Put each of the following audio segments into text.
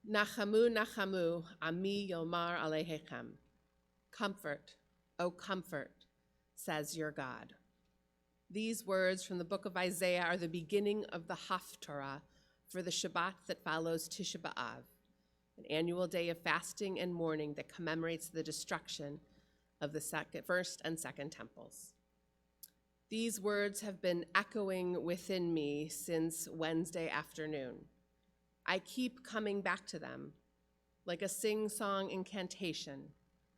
Nachamu, nachamu, ami yomar alehechem. Comfort, O comfort, says your God. These words from the book of Isaiah are the beginning of the Haftarah for the Shabbat that follows Tisha B'Av, an annual day of fasting and mourning that commemorates the destruction of the first and second temples. These words have been echoing within me since Wednesday afternoon. I keep coming back to them like a sing-song incantation.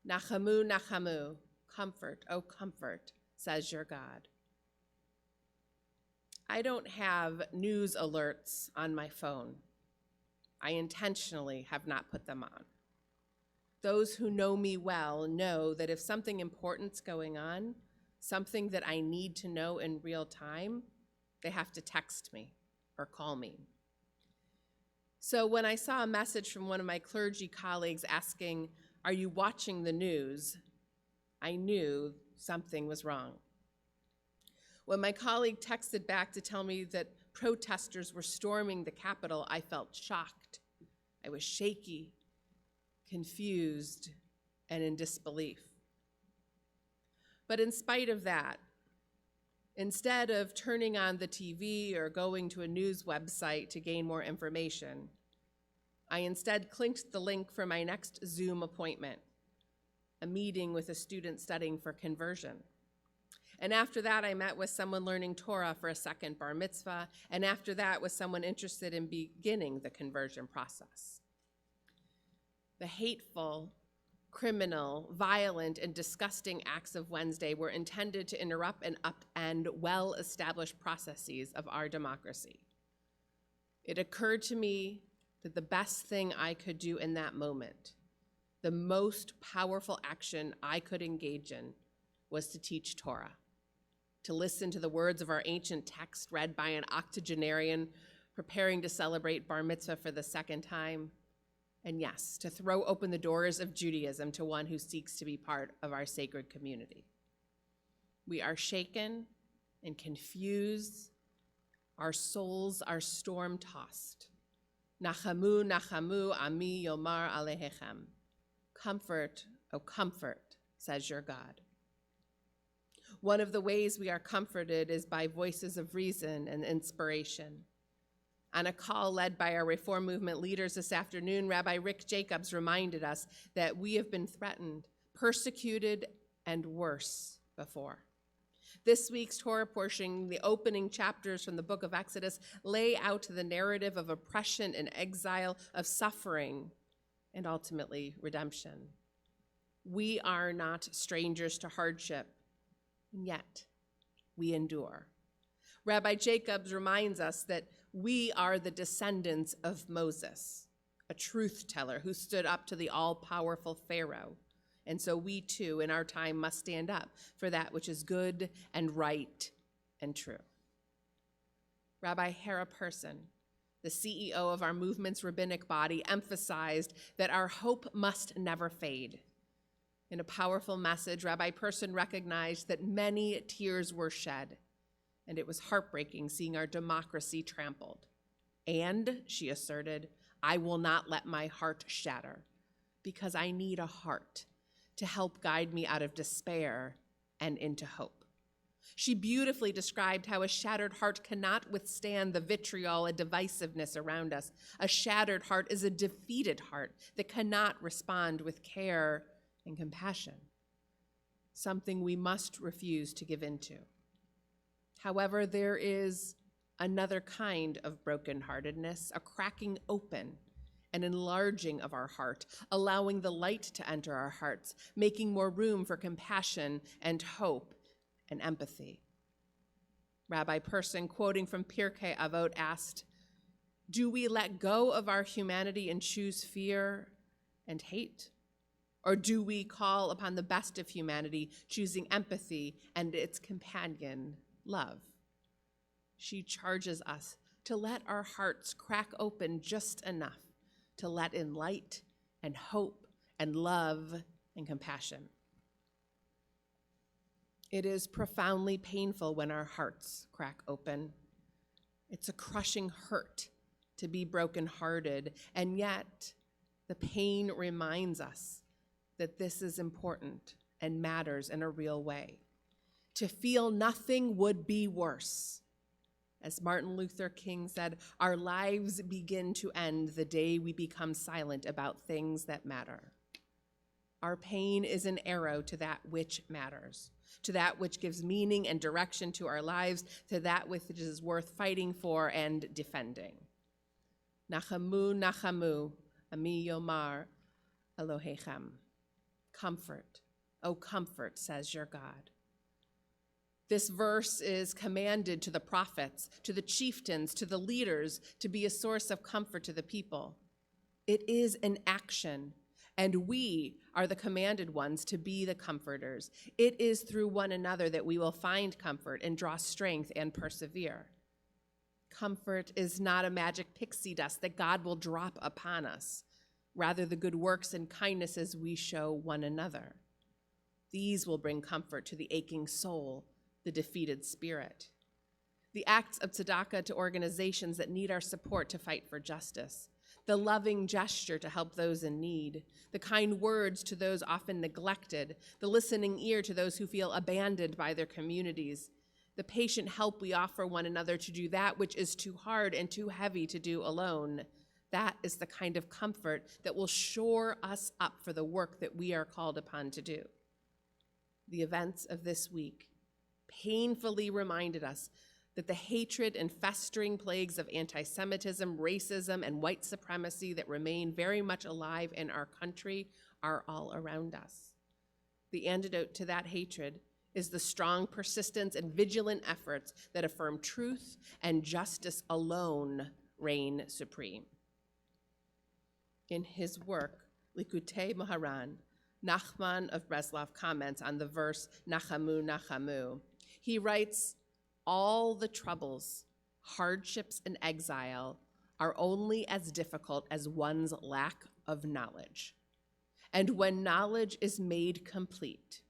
Nachamu, nachamu, comfort, O comfort, says your God. I don't have news alerts on my phone. I intentionally have not put them on. Those who know me well know that if something important's going on, something that I need to know in real time, they have to text me or call me. So when I saw a message from one of my clergy colleagues asking, "Are you watching the news?" I knew something was wrong. When my colleague texted back to tell me that protesters were storming the Capitol, I felt shocked. I was shaky, confused, and in disbelief. But in spite of that, instead of turning on the TV or going to a news website to gain more information, I instead clicked the link for my next Zoom appointment, a meeting with a student studying for conversion. And after that, I met with someone learning Torah for a second bar mitzvah, and after that with someone interested in beginning the conversion process. The hateful, criminal, violent, and disgusting acts of Wednesday were intended to interrupt and upend well-established processes of our democracy. It occurred to me that the best thing I could do in that moment, the most powerful action I could engage in, was to teach Torah, to listen to the words of our ancient text read by an octogenarian preparing to celebrate bar mitzvah for the second time, and yes, to throw open the doors of Judaism to one who seeks to be part of our sacred community. We are shaken and confused. Our souls are storm-tossed. Nachamu, nachamu, ami yomar alehechem. Comfort, O comfort, says your God. One of the ways we are comforted is by voices of reason and inspiration. On a call led by our Reform Movement leaders this afternoon, Rabbi Rick Jacobs reminded us that we have been threatened, persecuted, and worse before. This week's Torah portion, the opening chapters from the book of Exodus, lay out the narrative of oppression and exile, of suffering, and ultimately redemption. We are not strangers to hardship, and yet we endure. Rabbi Jacobs reminds us that we are the descendants of Moses, a truth teller who stood up to the all-powerful Pharaoh. And so we too, in our time, must stand up for that which is good and right and true. Rabbi Hera Person, the CEO of our movement's rabbinic body, emphasized that our hope must never fade. In a powerful message, Rabbi Person recognized that many tears were shed, and it was heartbreaking seeing our democracy trampled. And, she asserted, I will not let my heart shatter, because I need a heart to help guide me out of despair and into hope. She beautifully described how a shattered heart cannot withstand the vitriol and divisiveness around us. A shattered heart is a defeated heart that cannot respond with care and compassion, something we must refuse to give into. However, there is another kind of brokenheartedness, a cracking open, an enlarging of our heart, allowing the light to enter our hearts, making more room for compassion and hope and empathy. Rabbi Person, quoting from Pirkei Avot, asked, do we let go of our humanity and choose fear and hate? Or do we call upon the best of humanity, choosing empathy and its companion, love? She charges us to let our hearts crack open just enough to let in light and hope and love and compassion. It is profoundly painful when our hearts crack open. It's a crushing hurt to be brokenhearted, and yet The pain reminds us that this is important and matters in a real way. To feel nothing would be worse. As Martin Luther King said, our lives begin to end the day we become silent about things that matter. Our pain is an arrow to that which matters, to that which gives meaning and direction to our lives, to that which is worth fighting for and defending. Nachamu, nachamu, ami yomar Elohechem. Comfort, oh comfort, says your God. This verse is commanded to the prophets, to the chieftains, to the leaders, to be a source of comfort to the people. It is an action, and we are the commanded ones to be the comforters. It is through one another that we will find comfort and draw strength and persevere. Comfort is not a magic pixie dust that God will drop upon us, rather the good works and kindnesses we show one another. These will bring comfort to the aching soul, the defeated spirit. The acts of tzedakah to organizations that need our support to fight for justice. The loving gesture to help those in need. The kind words to those often neglected. The listening ear to those who feel abandoned by their communities. The patient help we offer one another to do that which is too hard and too heavy to do alone. That is the kind of comfort that will shore us up for the work that we are called upon to do. The events of this week painfully reminded us that the hatred and festering plagues of anti-Semitism, racism, and white supremacy that remain very much alive in our country are all around us. The antidote to that hatred is the strong persistence and vigilant efforts that affirm truth and justice alone reign supreme. In his work, Likutei Moharan, Nachman of Breslov comments on the verse, Nachamu, Nachamu. He writes, all the troubles, hardships, and exile are only as difficult as one's lack of knowledge. And when knowledge is made complete,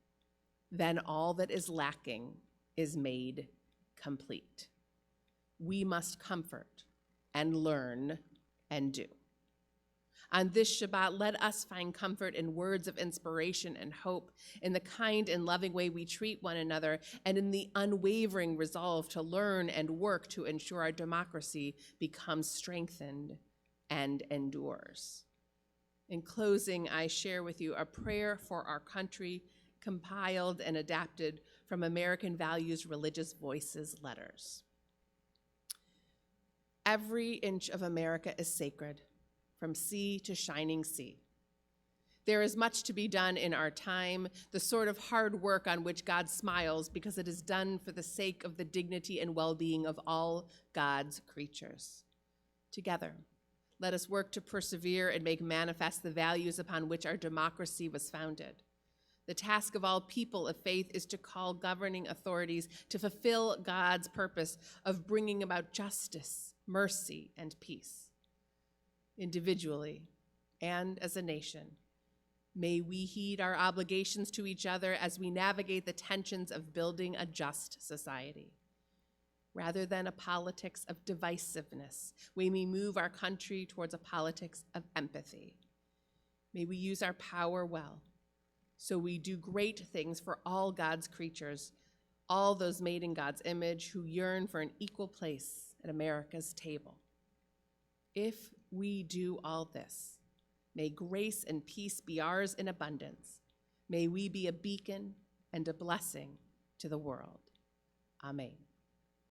then all that is lacking is made complete. We must comfort and learn and do. On this Shabbat, let us find comfort in words of inspiration and hope, in the kind and loving way we treat one another, and in the unwavering resolve to learn and work to ensure our democracy becomes strengthened and endures. In closing, I share with you a prayer for our country, compiled and adapted from American Values Religious Voices letters. Every inch of America is sacred, from sea to shining sea. There is much to be done in our time, the sort of hard work on which God smiles because it is done for the sake of the dignity and well-being of all God's creatures. Together, let us work to persevere and make manifest the values upon which our democracy was founded. The task of all people of faith is to call governing authorities to fulfill God's purpose of bringing about justice, mercy, and peace. Individually and as a nation, may we heed our obligations to each other as we navigate the tensions of building a just society. Rather than a politics of divisiveness, we may move our country towards a politics of empathy. May we use our power well, so we do great things for all God's creatures, all those made in God's image who yearn for an equal place at America's table. If we do all this, may grace and peace be ours in abundance. May we be a beacon and a blessing to the world. Amen.